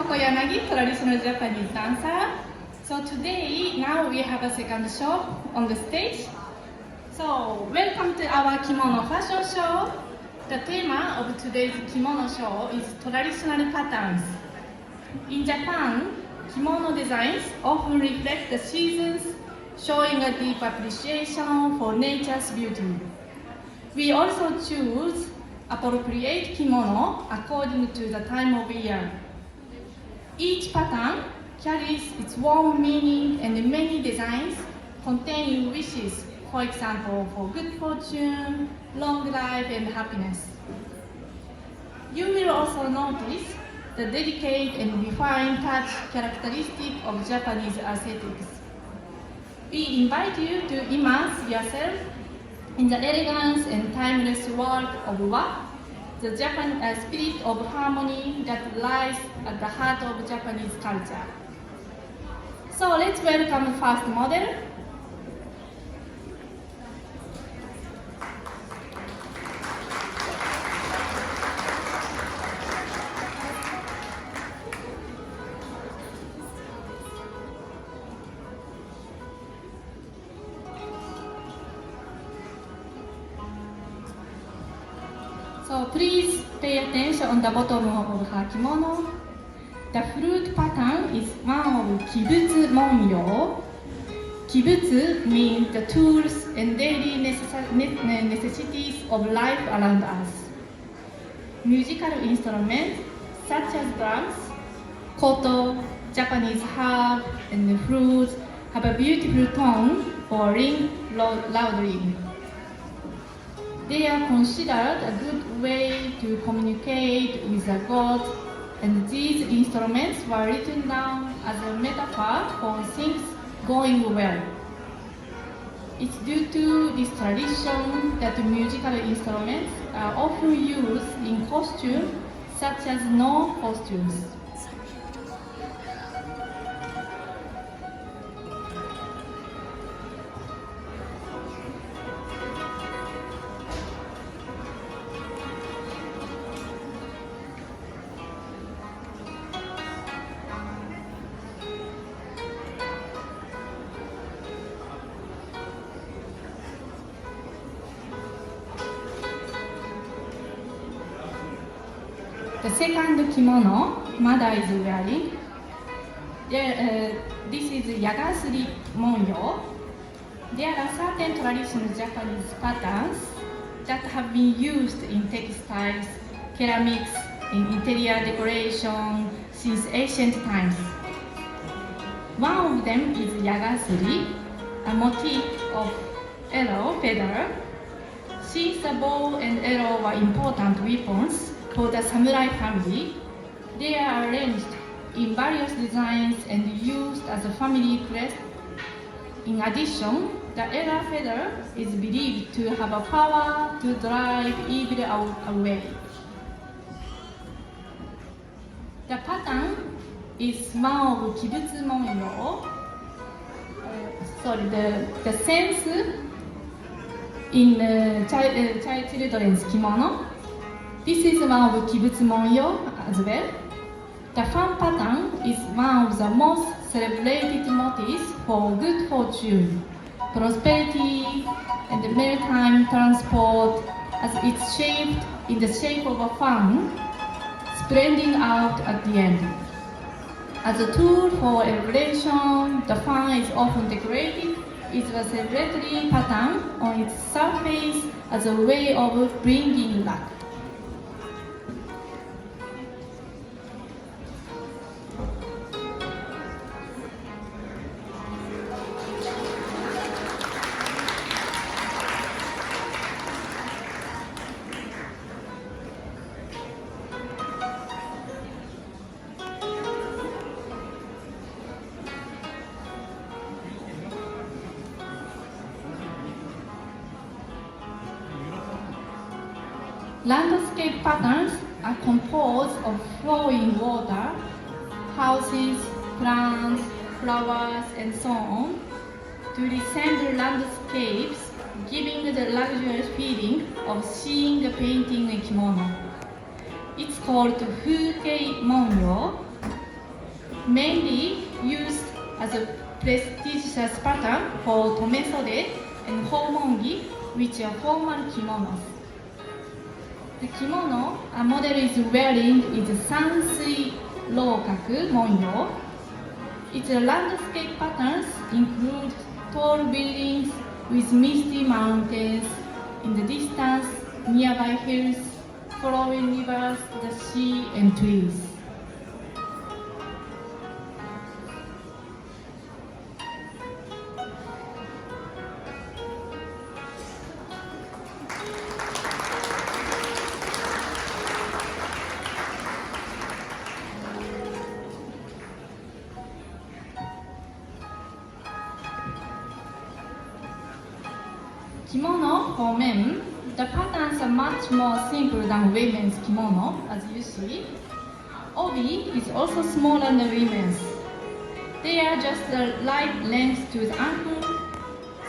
Chihoco Yanagi, traditional Japanese dancer. So today, now we have a second show on the stage. So welcome to our kimono fashion show. The theme of today's kimono show is traditional patterns. In Japan, kimono designs often reflect the seasons, showing a deep appreciation for nature's beauty. We also choose appropriate kimono according to the time of year. Each pattern carries its own meaning, and many designs contain wishes, for example, for good fortune, long life, and happiness. You will also notice the delicate and refined touch characteristic of Japanese aesthetics. We invite you to immerse yourself in the elegance and timeless world of wa, the Japanese spirit of harmony that lies at the heart of Japanese culture. So let's welcome the first model. So please pay attention on the bottom of her kimono. The flute pattern is one of Kibutsu Monyo. Kibutsu means the tools and daily necessities of life around us. Musical instruments such as drums, koto, Japanese harp, and flutes have a beautiful tone or ring loudly. They are considered a good way to communicate with the gods, and these instruments were written down as a metaphor for things going well. It's due to this tradition that musical instruments are often used in costumes such as no costumes. The second kimono mother is wearing, this is Yagasuri Monyo. There are certain traditional Japanese patterns that have been used in textiles, ceramics, and interior decoration since ancient times. One of them is Yagasuri, a motif of arrow feather. Since the bow and arrow were important weapons for the samurai family, they are arranged in various designs and used as a family crest. In addition, the arrow feather is believed to have a power to drive evil away. The pattern is one of Kibutsu Monyo. The sense in children's kimono. This is one of Kibutsu Monyo as well. The fan pattern is one of the most celebrated motifs for good fortune, prosperity, and maritime transport, as it's shaped in the shape of a fan, spreading out at the end. As a tool for elevation, the fan is often decorated with a celebratory pattern on its surface as a way of bringing luck. Landscape patterns are composed of flowing water, houses, plants, flowers, and so on, to resemble landscapes, giving the luxurious feeling of seeing a painting in kimono. It's called Fukei Monyo. mainly used as a prestigious pattern for tomesode and homongi, which are formal kimonos. The kimono a model is wearing is Sansui Rokaku Monyo. Its landscape patterns include tall buildings with misty mountains in the distance, nearby hills, flowing rivers, the sea, and trees. Kimono for men, the patterns are much more simple than women's kimono, as you see. Obi is also smaller than women's. They are just the right length to the ankle,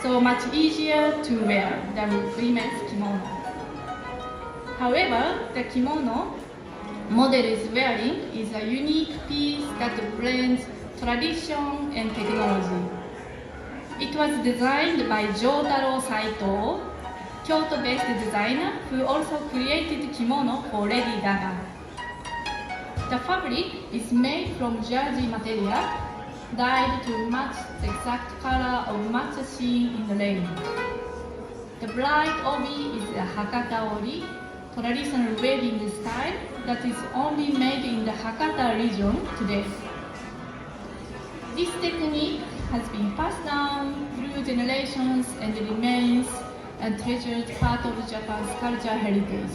so much easier to wear than women's kimono. However, the kimono model is wearing is a unique piece that blends tradition and technology. It was designed by Jotaro Saito, Kyoto-based designer who also created kimono for Lady Gaga. The fabric is made from jersey material, dyed to match the exact color of matcha seen in the rain. The bright obi is a Hakata ori, traditional wedding style that is only made in the Hakata region today. This technique has been passed down through generations and remains a treasured part of Japan's cultural heritage.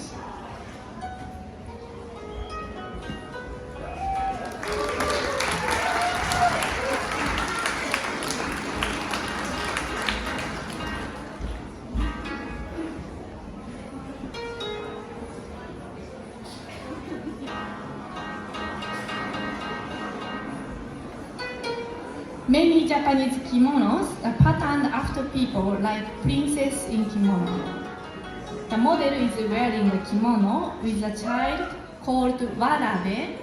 Many Japanese kimonos are patterned after people like princess in kimono. The model is wearing a kimono with a child called warabe.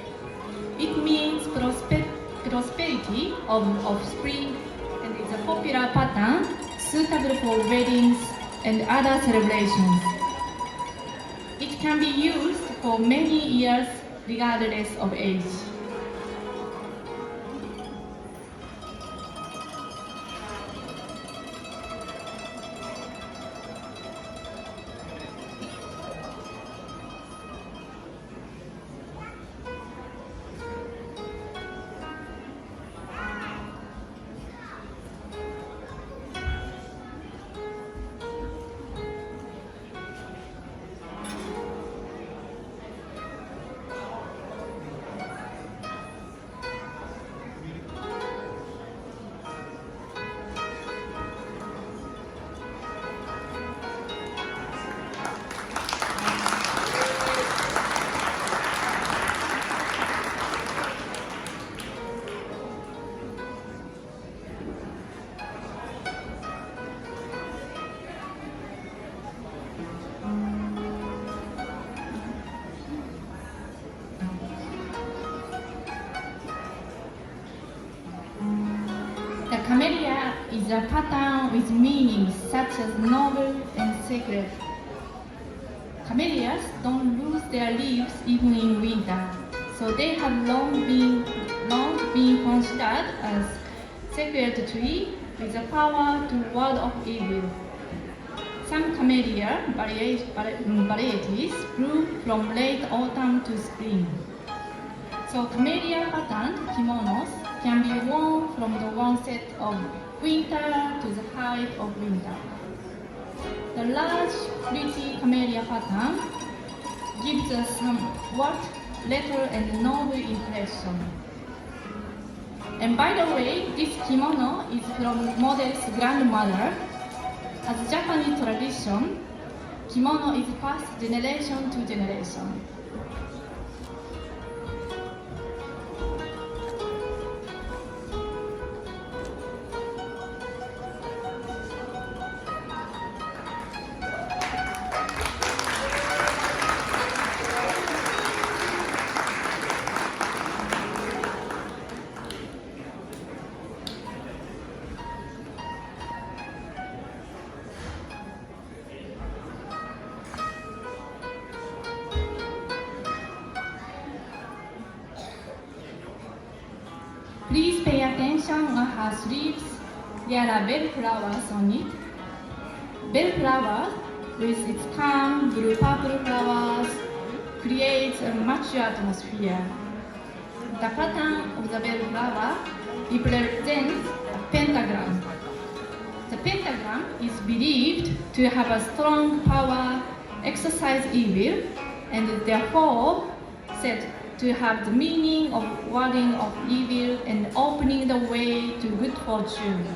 It means prosperity of offspring and is a popular pattern suitable for weddings and other celebrations. It can be used for many years regardless of age. The camellia is a pattern with meanings such as noble and sacred. Camellias don't lose their leaves even in winter, so they have long been considered as sacred tree with the power to ward off evil. Some camellia varieties bloom from late autumn to spring. So camellia patterned kimonos can be worn from the onset of winter to the height of winter. The large, pretty camellia pattern gives a somewhat lethal and noble impression. And by the way, this kimono is from model's grandmother. As Japanese tradition, kimono is passed generation to generation. Please pay attention on her sleeves. There are bell flowers on it. Bell flower, with its calm blue-purple flowers, creates a mature atmosphere. The pattern of the bell flower represents a pentagram. The pentagram is believed to have a strong power, exorcise evil, and therefore said to have the meaning of warding off evil and opening the way to good fortune.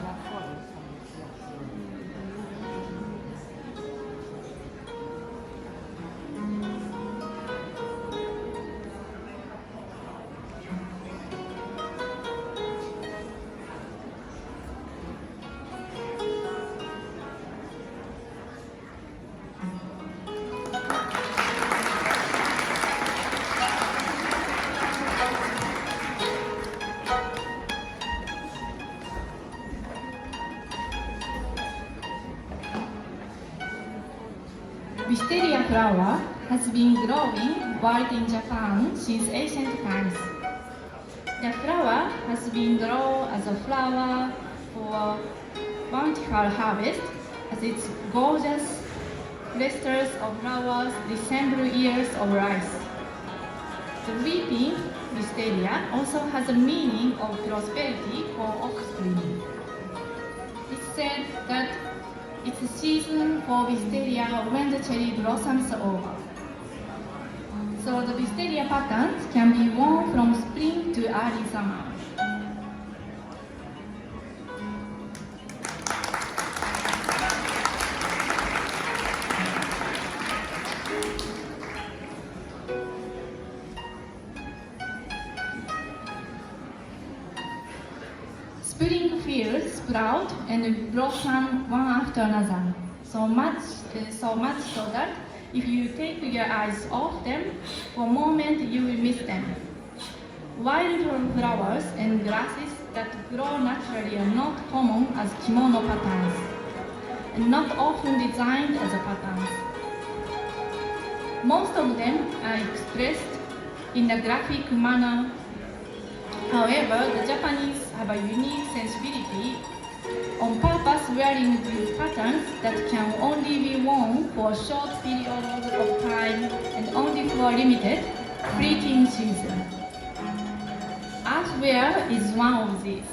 Wisteria flower has been growing wild in Japan since ancient times. The flower has been grown as a flower for bountiful harvest, as its gorgeous clusters of flowers resemble ears of rice. The weeping wisteria also has a meaning of prosperity for offspring. It's said that it's a season for wisteria when the cherry blossoms over. So the wisteria patterns can be worn from spring to early summer. Spring fields sprout and blossom one after another, so much so that if you take your eyes off them for a moment, you will miss them. Wild flowers and grasses that grow naturally are not common as kimono patterns, and not often designed as patterns. Most of them are expressed in a graphic manner. However, the Japanese have a unique sensibility on purpose wearing these patterns that can only be worn for a short period of time and only for a limited, fleeting season. Earthwear is one of these.